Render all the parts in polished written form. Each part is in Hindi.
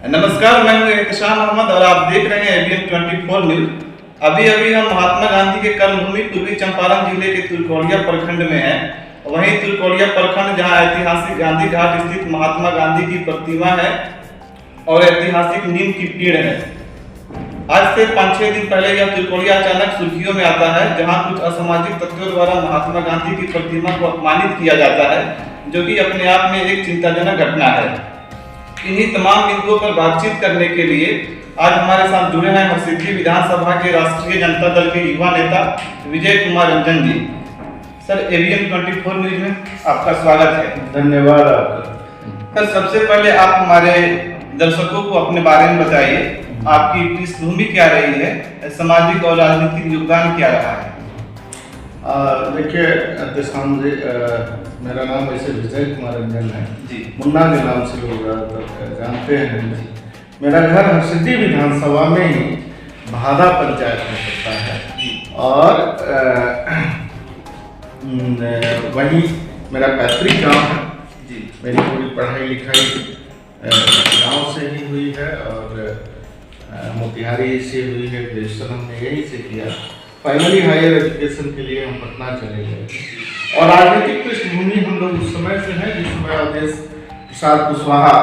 नमस्कार, मैं हूं एहतशाम अहमद और आप देख रहे हैं ABN 24 न्यूज। अभी हम महात्मा गांधी के कर्मभूमि पूर्वी चंपारण जिले के तुलकोड़िया प्रखंड में हैं। वहीं तुलकोड़िया प्रखंड जहां ऐतिहासिक गांधी घाट स्थित महात्मा गांधी की प्रतिमा है और ऐतिहासिक नीम की पेड़ है। आज से 5-6 दिन पहले यह तुलकोड़िया अचानक सुर्खियों में आता है, जहां कुछ असामाजिक तत्वों द्वारा महात्मा गांधी की प्रतिमा को अपमानित किया जाता है, जो कि अपने आप में एक चिंताजनक घटना है। इन्हीं तमाम बिंदुओं पर बातचीत करने के लिए आज हमारे साथ जुड़े हैं हरसिद्धि विधानसभा के राष्ट्रीय जनता दल के युवा नेता विजय कुमार रंजन जी। सर, ABN 24 न्यूज में आपका स्वागत है। धन्यवाद आपका। सर, सबसे पहले आप हमारे दर्शकों को अपने बारे में बताइए। आपकी पृष्ठभूमि क्या रही है, सामाजिक और राजनीतिक योगदान क्या रहा है? देखिए एहतशाम जी, मेरा नाम वैसे विजय कुमार रंजन है जी, मुन्ना के नाम से लोग जानते हैं जी। मेरा घर हरसिद्धि विधानसभा में ही भादा पंचायत में पड़ता है और वही मेरा पैतृक गांव है जी। मेरी पूरी पढ़ाई लिखाई गांव से ही हुई है और मोतिहारी से हुई है। ग्रेजुएशन हमने यहीं से किया। फाइनली हायर एजुकेशन के लिए हम पटना चले गए और राजनीतिक पृष्ठभूमि हम लोग उस समय से है जिस समय अवधेश प्रसाद कुशवाहा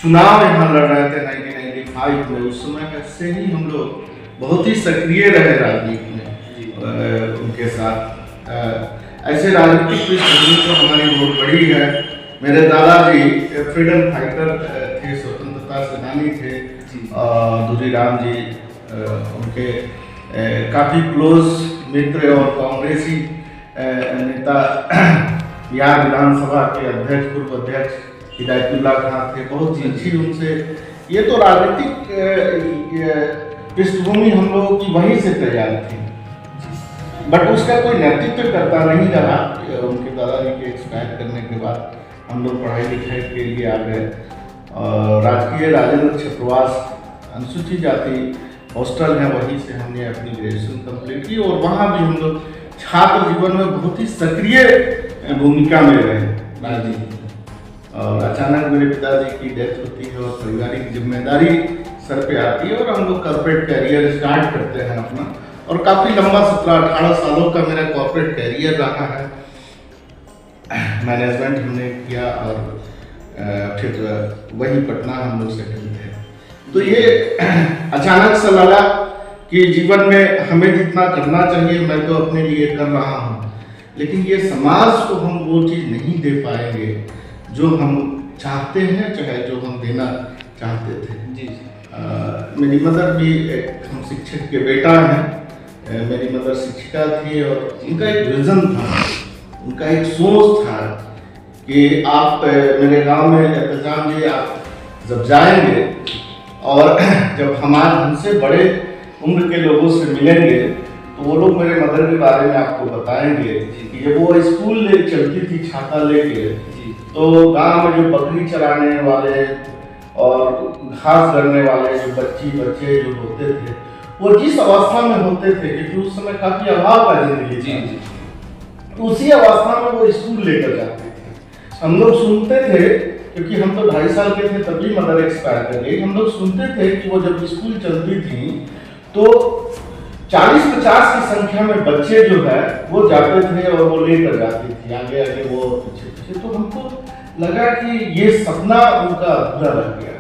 चुनाव यहाँ लड़ रहे थे 1995 में। उस समय से ही हम लोग बहुत ही सक्रिय रहे राजनीति में उनके साथ। ऐसे राजनीतिक पृष्ठभूमि तो हमारी बहुत बड़ी है। मेरे दादाजी फ्रीडम फाइटर थे, स्वतंत्रता सेनानी थे। दूरीराम जी उनके काफ़ी क्लोज मित्र और कांग्रेसी नेता बिहार विधानसभा के अध्यक्ष, पूर्व अध्यक्ष हिदायतुल्लाह खान थे। बहुत ही अच्छी उनसे ये तो राजनीतिक पृष्ठभूमि हम लोगों की वहीं से तैयार थी, बट उसका कोई नेतृत्व करता नहीं रहा। उनके दादाजी के एक्सपायर करने के बाद हम लोग पढ़ाई लिखाई के लिए आ गए और राजकीय राजेंद्र छत्रवास अनुसूचित जाति हॉस्टल है, वहीं से हमने अपनी ग्रेजुएशन कंप्लीट की और वहाँ भी हम लोग छात्र जीवन में बहुत ही सक्रिय भूमिका में रहे राजनीति। और अचानक मेरे पिताजी की डेथ होती है और पारिवारिक जिम्मेदारी सर पे आती है और हम लोग कॉर्पोरेट कैरियर स्टार्ट करते हैं अपना। और काफ़ी लंबा 17-18 सालों का मेरा कॉर्पोरेट कैरियर रहा है। मैनेजमेंट हमने किया और फिर वही पटना हम लोग सेटल थे। तो ये अचानक से लगा कि जीवन में हमें जितना करना चाहिए मैं तो अपने लिए कर रहा हूँ, लेकिन ये समाज को हम वो चीज़ नहीं दे पाएंगे जो हम चाहते हैं, चाहे जो हम देना चाहते थे जी। मेरी मदर भी हम शिक्षक के बेटा हैं। मेरी मदर शिक्षिका थी और उनका एक विजन था, उनका एक सोच था कि आप मेरे गांव में एहतशाम जी आप जब जाएंगे और जब हमसे बड़े उम्र के लोगों से मिलेंगे तो वो लोग मेरे मदर के बारे में आपको बताएंगे कि जब वो स्कूल चलती थी छाता लेके, तो गांव में जो बकरी चराने वाले और घास गड़ने वाले जो बच्चे जो होते थे वो जिस अवस्था में होते थे, क्योंकि उस समय काफ़ी अभाव का जिंदगी थी, तो उसी अवस्था में वो स्कूल लेकर जाते थे। हम लोग सुनते थे, क्योंकि हम तो 2.5 साल के थे तभी मदर एक्सपायर कर गई। हम लोग सुनते थे कि वो जब स्कूल चलती थी तो 40-50 की संख्या में बच्चे जो है वो जाते थे और वो लेकर जाती थी आगे आगे वो पीछे। तो हमको लगा कि ये सपना उनका पूरा लग गया,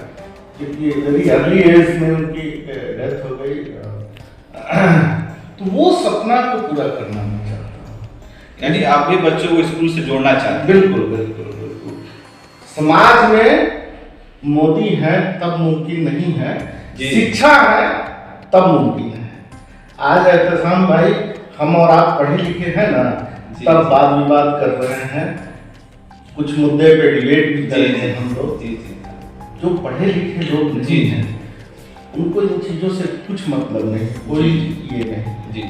क्योंकि वेरी अर्ली एज में उनकी डेथ हो गई। तो वो सपना को पूरा करना मैं चाहता हूँ। यानी आप भी बच्चों को स्कूल से जोड़ना चाहते हैं? बिल्कुल बिल्कुल बिल्कुल। समाज में मोदी है तब मुमकिन नहीं है, शिक्षा है तब मुमकिन है। आज एहतशाम भाई हम और आप पढ़े लिखे हैं ना, तब वाद विवाद कर रहे हैं, कुछ मुद्दे पे डिबेट भी कर रहे हैं हम लोग। जो पढ़े लिखे लोग नहीं हैं उनको इन चीज़ों से कुछ मतलब नहीं, कोई ये नहीं जी।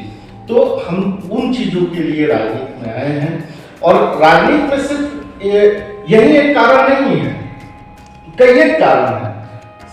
तो हम उन चीज़ों के लिए राजनीति में आए हैं और राजनीति में सिर्फ यही एक कारण नहीं है, कई एक कारण है।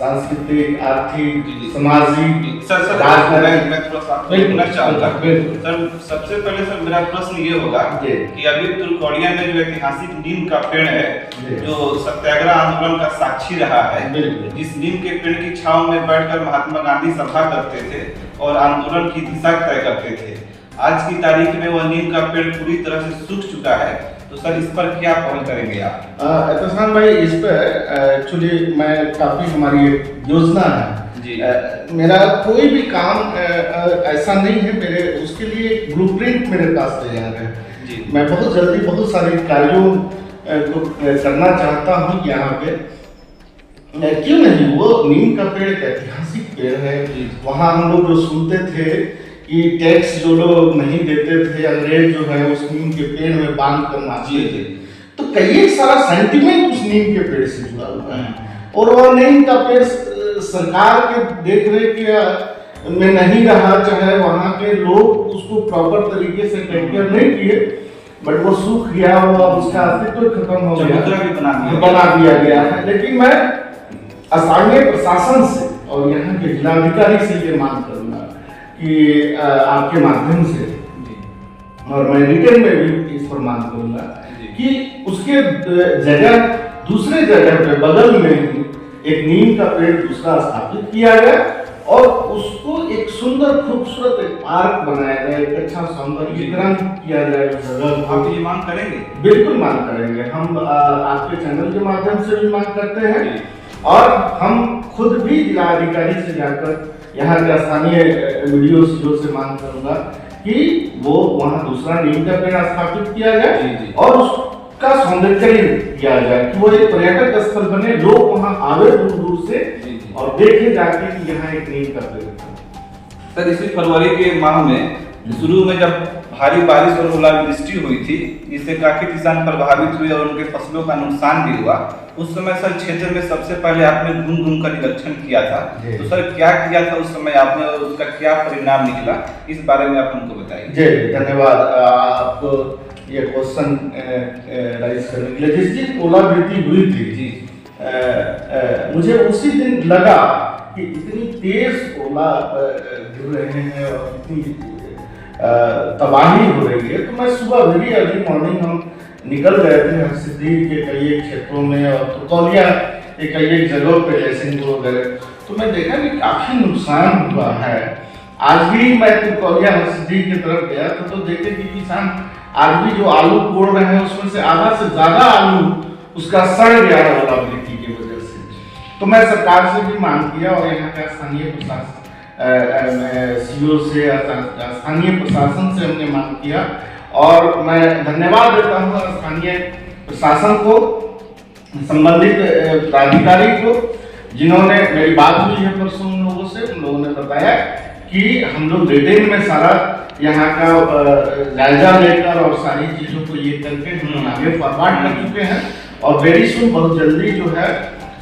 सांस्कृतिक, आर्थिक, जी। सामाजिक, सर सर राजनीतिक। मैं थोड़ा सा आपको बिल्कुल, पूछना चाहूंगा बिल्कुल। सर। सबसे पहले सर मेरा प्रश्न ये होगा जी। कि अभी तुर्कोलिया में जो ऐतिहासिक नीम का पेड़ है, जी। जो सत्याग्रह आंदोलन का साक्षी रहा है, बिल्कुल। जिस नीम के पेड़ की छांव में बैठकर महात्मा गांधी सभा करते थे और आंदोलन की दिशा तय करते थे, आज की तारीख में वह नीम का पेड़ पूरी तरह से सूख चुका है, तो सर इस पर क्या पहल करेंगे आप? एहतसाम भाई, इस पर एक्चुअली मैं काफी हमारी एक योजना है जी। मेरा कोई भी काम ऐसा नहीं है, मेरे उसके लिए एक ब्लूप्रिंट मेरे पास तैयार है जी। मैं बहुत जल्दी बहुत सारे कार्यों को करना चाहता हूँ यहाँ पे। क्यों नहीं, वो नीम का पेड़ एक ऐतिहासिक पेड़ है। वहाँ हम लोग जो सुनते थे कि टैक्स जो लोग नहीं देते थे, अंग्रेज जो है उस नीम के पेड़ में बांध कर नाचते थे, तो कई सारा सेंटिमेंट उस नीम के पेड़ से जुड़ा हुआ है। और वो नीम का पेड़ सरकार के देख रेख में नहीं रहा, चाहे वहाँ के लोग उसको प्रॉपर तरीके से टेक केयर नहीं किए, बट वो सूख गया, वो उसका अस्तित्व खत्म हो गया, चबूतरा भी बना दिया गया है। लेकिन मैं स्थानीय प्रशासन से और यहाँ के जिलाधिकारी से ये मांग करूँगा कि आपके माध्यम से, और मैं रिटर्न में भी इस पर मांग करूँगा कि उसके जगह दूसरे जगह पे बगल में ही एक नीम का पेड़ दूसरा स्थापित किया गया और उसको एक सुंदर खूबसूरत एक पार्क बनाया जाए, एक अच्छा सौंदर्यीकरण किया जाए उस जगह को। आप ये मांग करेंगे? बिल्कुल मांग करेंगे, हम आपके चैनल के माध्यम से भी मांग करते हैं और हम खुद भी जिलाधिकारी से जाकर यहाँ के स्थानीय वीडियो से मांग करूंगा कि वो वहाँ दूसरा नीम का पेड़ स्थापित किया जाए और उसका सौंदर्यीकरण किया जाए कि वो एक पर्यटक स्थल बने, लोग वहाँ आवे दूर दूर से और देखे जाके कि यहाँ एक नीम का पेड़ है। सर इसी फरवरी के माह में शुरू में जब भारी बारिश और ओलावृष्टि हुई थी, जिससे काफी किसान प्रभावित हुए और उनके फसलों का नुकसान भी हुआ, उस समय सर क्षेत्र में सबसे पहले आपने घूम घूम कर निरीक्षण किया था, तो सर क्या किया था उस समय आपने और उसका क्या परिणाम निकला, इस बारे में आप हमको बताइए। जी धन्यवाद, आपको ये क्वेश्चन राइज करने के लिए। जिस दिन ओलावृष्टि हुई थी जी, मुझे उसी दिन लगा कि इतनी तेज ओला गिर रहे हैं और इतनी तबाही हो रही है, तो मैं सुबह वेरी अर्ली मॉर्निंग हम निकल गए थे हरसिद्धि के कई एक क्षेत्रों में और तुर्कोलिया के कई एक जगहों पे जैसिंगपुर वगैरह, तो मैं देखा कि काफी नुकसान हुआ है। आज भी मैं तुर्कोलिया हरसिद्धि की तरफ गया था तो देखे कि किसान आज भी जो आलू कोड़ रहे हैं उसमें से आधा से ज्यादा आलू उसका सड़ गया है ओलावृष्टि की वजह से। तो मैं सरकार से भी मांग किया और यहाँ का स्थानीय प्रशासन सीओ से स्थानीय प्रशासन से हमने मांग किया और मैं धन्यवाद देता हूँ स्थानीय प्रशासन को, संबंधित प्राधिकारी को, जिन्होंने मेरी बात हुई है परसों उन लोगों से, उन लोगों ने बताया कि हम लोग रिटेल में सारा यहाँ का जायजा लेकर और सारी चीज़ों को ये करके हम आगे फॉरवर्ड कर चुके हैं और वेरी सुन बहुत जल्दी जो है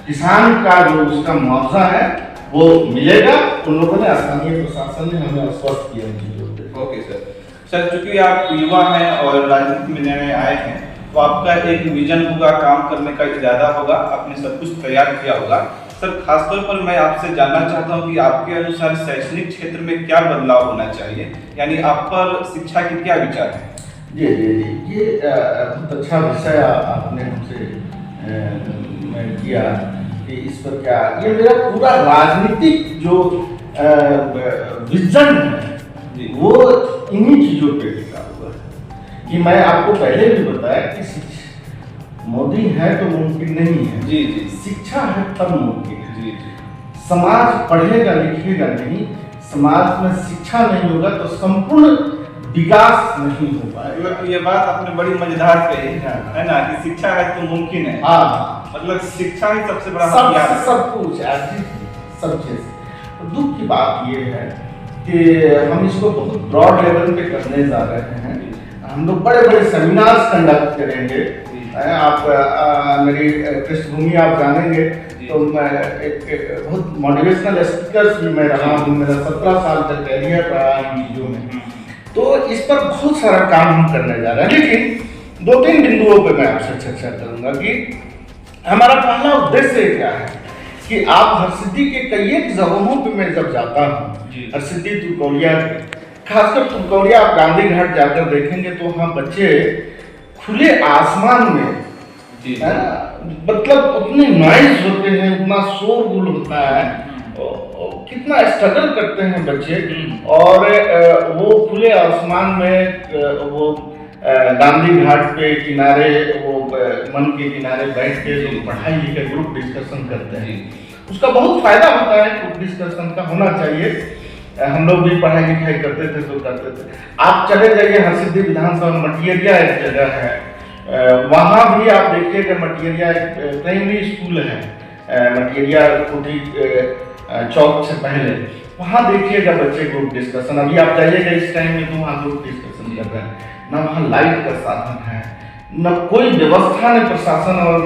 किसान का जो उसका मुआवजा है वो मिलेगा। उन लोगों ने स्थानीय प्रशासन ने हमें आश्वस्त किया उन चीज़ों पे। ओके सर, चूंकि आप युवा हैं और राजनीति में नए आए हैं, तो आपका एक विजन होगा, काम करने का इरादा होगा, आपने सब कुछ तैयार किया होगा। सर खासतौर पर मैं आपसे जानना चाहता हूं कि आपके अनुसार शैक्षणिक क्षेत्र में क्या बदलाव होना चाहिए, यानी आप पर शिक्षा के क्या विचार हैं? जी जी जी, ये बहुत अच्छा विषय आपने हमसे किया कि इस पर क्या, ये मेरा पूरा राजनीतिक जो विजन है वो इन्हीं चीजों पे टिका हुआ है कि मैं आपको पहले भी बताया कि मोदी है तो मुमकिन नहीं है, जी जी, शिक्षा है तब मुमकिन है। जी जी, समाज पढ़ेगा लिखेगा नहीं, समाज में शिक्षा नहीं होगा तो संपूर्ण विकास नहीं हो पाएगा। ये बात आपने बड़ी मजेदार कही है ना कि शिक्षा है तो मुमकिन है। हाँ, मतलब शिक्षा ही सबसे बड़ा हथियार है। सब कुछ सब चीज। दुख की बात ये है कि हम इसको बहुत ब्रॉड लेवल पे करने जा रहे हैं। हम लोग बड़े बड़े सेमिनार्स कंडक्ट करेंगे। आप मेरी पृष्ठभूमि आप जानेंगे तो मैं एक बहुत मोटिवेशनल स्पीकर भी मैं रहा हूँ, मेरा 17 साल तक कैरियर रहा इन चीज़ों में, तो इस पर बहुत सारा काम हम करने जा रहे हैं। लेकिन 2-3 बिंदुओं पर मैं आपसे चर्चा करूंगा कि हमारा पहला उद्देश्य क्या है कि आप हरसिद्धि के कई एक जगहों पे मैं जब जाता हूँ, जी। हरसिद्धि तुरकौलिया, खासकर तुरकौलिया आप गांधी घाट जाकर देखेंगे तो वहाँ बच्चे खुले आसमान में, जी। है ना, मतलब उतने नॉइज होते हैं, उतना शोरगुल होता है, कितना स्ट्रगल करते हैं बच्चे, और वो खुले आसमान में वो गांधी घाट पे किनारे, वो मन के किनारे बैठ के जो पढ़ाई लिखाई ग्रुप डिस्कशन करते हैं, उसका बहुत फायदा होता है। ग्रुप डिस्कशन का होना चाहिए। हम लोग भी पढ़ाई लिखाई करते थे तो करते थे। आप चले जाइए हरसिद्धि विधानसभा मटियरिया एक जगह है, वहाँ भी आप देखिएगा मटियरिया प्राइमरी स्कूल है, मटियरिया कोठी चौक से पहले, वहाँ देखिएगा बच्चे ग्रुप डिस्कशन। अभी आप जाइएगा इस टाइम में तो वहाँ ग्रुप डिस्कशन कर रहे हैं। ना वहाँ लाइट का साधन है, न कोई व्यवस्था नहीं, प्रशासन और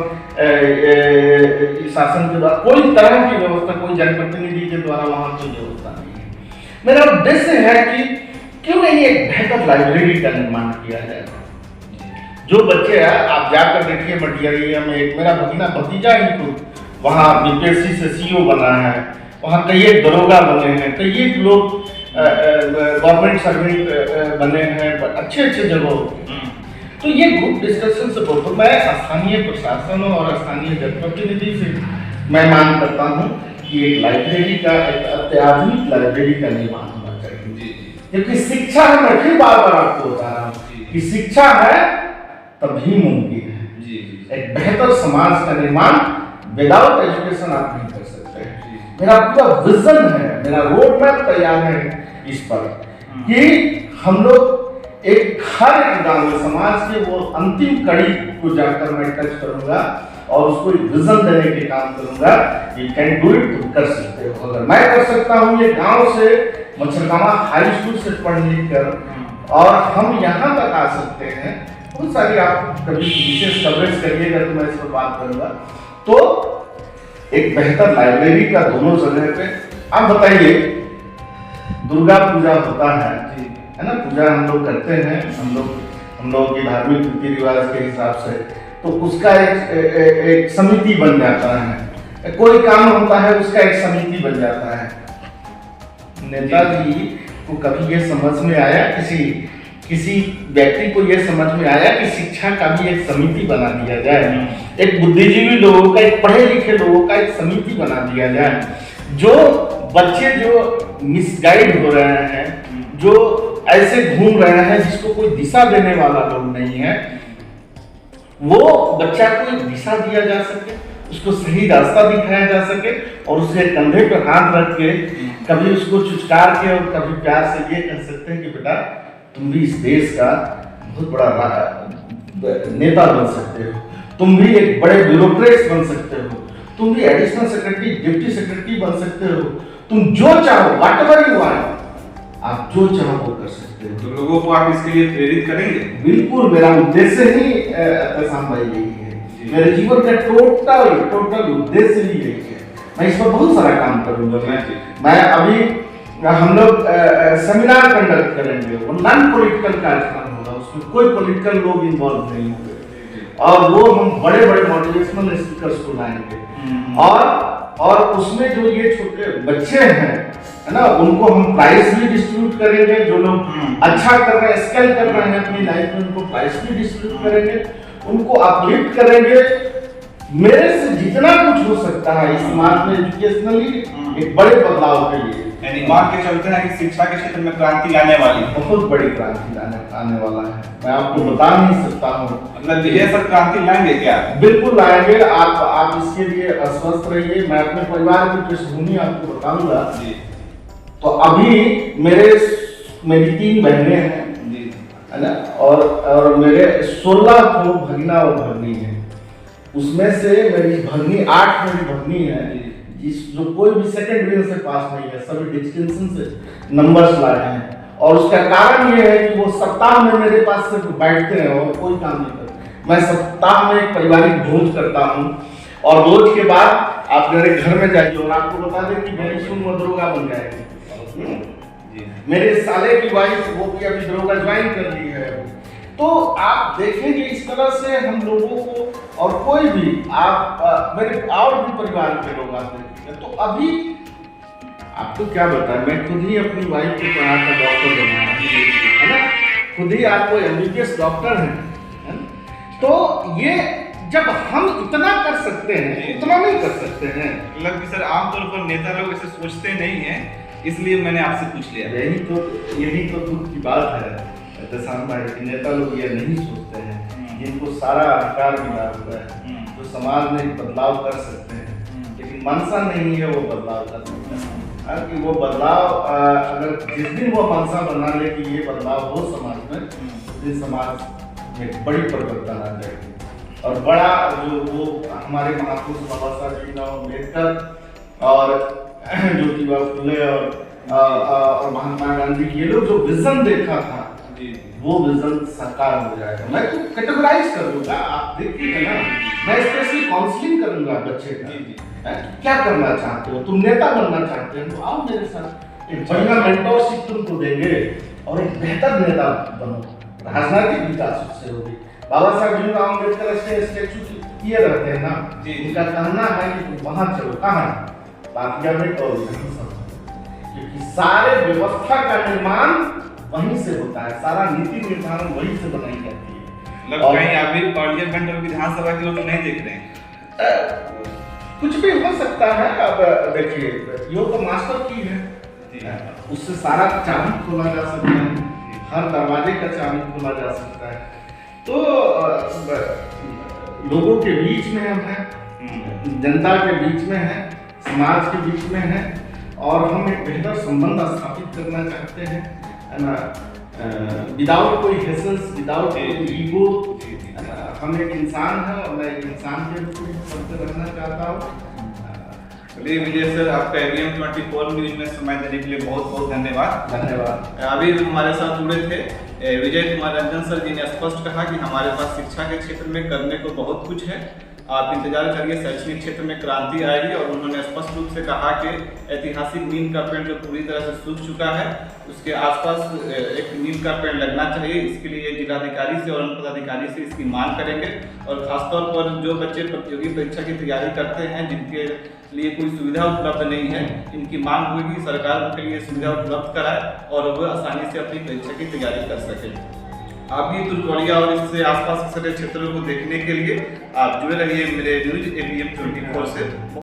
शासन के द्वारा कोई तरह की व्यवस्था, कोई जनप्रतिनिधि के द्वारा वहाँ कोई व्यवस्था नहीं है। मेरा उद्देश्य है कि क्यों नहीं एक बेहतर लाइब्रेरी का निर्माण किया जाए। जो बच्चे हैं, आप जाकर देखिए मटियरिया में एक मेरा भतीजा ही तो वहाँ बीपीएससी से सीईओ बना है, वहाँ कई एक दरोगा बने हैं, कई एक लोग गवर्नमेंट सर्वेंट बने हैं, अच्छे अच्छे जगहों पे। तो ये ग्रुप डिस्कशन से बहुत, मैं स्थानीय प्रशासन और स्थानीय जनप्रतिनिधि से मैं मांग करता हूँ कि एक लाइब्रेरी का, एक अत्याधुनिक लाइब्रेरी का निर्माण होना चाहिए। क्योंकि शिक्षा है, मैं फिर बार बार आपको बता रहा हूँ कि शिक्षा है तभी मुमकिन है। एक बेहतर समाज का निर्माण विदाउट एजुकेशन आप नहीं कर सकते हैं। मेरा पूरा विजन है, मेरा रोड मैप तैयार है इस पर कि हम लोग एक हर गांव में समाज के वो अंतिम कड़ी को जाकर मैं टच करूंगा और उसको एक विजन देने के काम करूंगा। यू कैन डू इट, तुम कर सकते हो। अगर मैं कर सकता हूँ, ये गांव से मच्छरगामा हाई स्कूल से पढ़ लिख कर और हम यहाँ तक आ सकते हैं। बहुत सारी आप कभी विशेष कवरेज करिएगा तो मैं इस पर बात करूंगा। तो एक बेहतर लाइब्रेरी का दोनों जगह पे। आप बताइए, दुर्गा पूजा होता है ना, पूजा हम लोग करते हैं, हम लोग की धार्मिक रीति रिवाज के हिसाब से, तो उसका एक समिति बन जाता है। कोई काम होता है उसका एक समिति बन जाता है। नेताजी को कभी ये समझ में आया, किसी व्यक्ति को ये समझ में आया कि शिक्षा का भी एक समिति बना दिया जाए, एक बुद्धिजीवी लोगों का, एक पढ़े लिखे लोगों का एक समिति बना दिया जाए। जो बच्चे जो मिसगाइड हो रहे हैं, जो ऐसे घूम रहे हैं जिसको कोई दिशा देने वाला लोग नहीं है, वो बच्चा को एक दिशा दिया जा सके, उसको सही रास्ता दिखाया जा सके और उसे कंधे पर हाथ रख के कभी उसको चुचकार के और कभी प्यार से ये कह सकते हैं कि बेटा तुम भी इस देश का बहुत बड़ा नेता बन सकते हो, तुम भी एक बड़े ब्यूरोक्रेट बन सकते हो, तुम भी एडिशनल सेक्रेटरी, डिप्टी सेक्रेटरी बन सकते हो, तुम जो चाहो, व्हाटएवर यू वांट, आप जो चाहो वो कर सकते हो। तो लोगों को आप इसके लिए प्रेरित करेंगे? बिल्कुल, मेरा उद्देश्य ही प्रशांत भाई यही है। मेरे जीवन का टोटल उद्देश्य ही यही है। मैं इस पर बहुत सारा काम करूंगा। मैं अभी हम लोग सेमिनार कंडक्ट करेंगे, वो नॉन पॉलिटिकल कार्यक्रम होगा, उसमें कोई पॉलिटिकल लोग इन्वॉल्व नहीं होंगे और वो हम बड़े बड़े मोटिवेशनल स्पीकर्स को लाएंगे और उसमें जो ये छोटे बच्चे हैं, है ना, उनको हम प्राइज भी डिस्ट्रीब्यूट करेंगे। जो लोग अच्छा कर रहे हैं, स्केल कर रहे हैं अपनी लाइफ में, उनको प्राइज भी डिस्ट्रीब्यूट करेंगे, उनको अपलिफ्ट करेंगे। मेरे से जितना कुछ हो सकता है इस समाज में एजुकेशनली एक बड़े बदलाव के लिए, यानी मान के चलते हैं कि शिक्षा के क्षेत्र में क्रांति लाने वाली, बहुत बड़ी क्रांति आने वाला है। मैं आपको बता नहीं सकता हूँ। मतलब ये सब क्रांति लाएंगे क्या? बिल्कुल लाएंगे। आप इसके लिए आश्वस्त रहिए। मैं अपने परिवार की पृष्ठभूमि आपको बताऊंगा। तो अभी मेरी 3 बहनें हैं, है ना, और मेरे 16 को भगना और भगनी है। उसमें से मेरी भगनी 8 मेरी भगनी है जो कोई भी सेकंड डिवीजन से पास नहीं है, सभी डिस्टिंक्शन से नंबर्स लाए हैं। और उसका कारण ये है कि वो सप्ताह में मेरे पास सिर्फ बैठते हैं और कोई काम नहीं करते। मैं सप्ताह में एक पारिवारिक भोज करता हूँ और भोज के बाद आप मेरे घर में जाइए और आपको बता दें कि मेरी सुन दरोगा बन जाएगी। मेरे साले की वाइफ, वो भी अभी दरोगा ज्वाइन कर ली है। तो आप देखेंगे इस तरह से हम लोगों को, और कोई भी आप मेरे और भी परिवार के लोग आप देखेंगे, तो अभी आपको क्या बताएं, मैं खुद ही अपनी वाइफ को पढ़ा कर डॉक्टर बनाया है ना, खुद ही आपको एमबीबीएस डॉक्टर है ना? तो ये जब हम इतना कर सकते हैं, उतना नहीं कर सकते हैं। मतलब कि सर आमतौर पर नेता लोग ऐसे सोचते नहीं हैं, इसलिए मैंने आपसे पूछ लिया। यही तो दुख की बात है दशान भाई कि नेता लोग ये नहीं सोचते हैं, जिनको सारा अधिकार मिला हुआ है, जो समाज में बदलाव कर सकते हैं, लेकिन मनसा नहीं है वो बदलाव कर सकते हैं। कि वो बदलाव अगर जिस दिन वो मनसा बना ले कि ये बदलाव हो समाज में, उस दिन समाज में बड़ी परिवर्तन आ जाएगी। और बड़ा जो वो हमारे महापुरुष बाबा साहब भीमराव अम्बेडकर और ज्योतिबा फुले और महात्मा गांधी, ये लोग जो विजन देखा था वो विजन साकार हो जाएगा। मैं तो कैटेगराइज करूंगा, आप देखिए ना, मैं स्पेशली काउंसलिंग करूंगा बच्चे का, क्या करना चाहते हो, तुम नेता बनना चाहते हो तो आओ मेरे साथ, एक बढ़िया मेंटरशिप तुमको देंगे और एक बेहतर नेता बनो, राजनीतिक विकास उससे होगी। बाबा साहब भीमराव अम्बेडकर स्टैचू किए रहते हैं ना, इनका कहना है कि तुम वहां चलो, कहाँ बाकिया में, क्योंकि सारे व्यवस्था का निर्माण वहीं से होता है, सारा नीति निर्धारण वहीं से बनाई जाती है। मतलब कहीं अभी पार्लियामेंट और विधानसभा की ओर तो नहीं देख रहे हैं, कुछ भी हो सकता है। अब देखिए यो तो मास्टर की है, उससे सारा चाबी खोला जा सकता है, हर दरवाजे का चाबी खोला जा सकता है। तो लोगों के बीच में हम हैं, जनता के बीच में हैं, समाज के बीच में हैं, और हम एक बेहतर संबंध स्थापित करना चाहते हैं, है ना, विदाउट कोई हेसेंस, विदाउट कोई ईगो। हम एक इंसान है और मैं एक इंसान के रूप में सबसे रहना चाहता हूँ। चलिए विजय सर, आपका ABM 24 न्यूज में समय देने के लिए बहुत बहुत धन्यवाद। धन्यवाद। अभी हमारे साथ जुड़े थे विजय कुमार रंजन सर जी ने स्पष्ट कहा कि हमारे पास शिक्षा के क्षेत्र में करने को बहुत कुछ है, आप इंतजार करिए, शैक्षणिक क्षेत्र में क्रांति आएगी। और उन्होंने स्पष्ट रूप से कहा कि ऐतिहासिक नीम का पेड़ जो पूरी तरह से सूख चुका है, उसके आसपास एक नीम का पेड़ लगना चाहिए। इसके लिए जिलाधिकारी से और अन्य पदाधिकारी से इसकी मांग करेंगे। और खासतौर पर जो बच्चे प्रतियोगी परीक्षा की तैयारी करते हैं, जिनके लिए कोई सुविधा उपलब्ध नहीं है, इनकी मांग होगी सरकार उनके लिए सुविधा उपलब्ध कराए और वह आसानी से अपनी परीक्षा की तैयारी कर सके। आप भी तुरकोलिया और इससे आसपास के सटे क्षेत्रों को देखने के लिए आप जुड़े रहिए मेरे न्यूज ABM 24 से।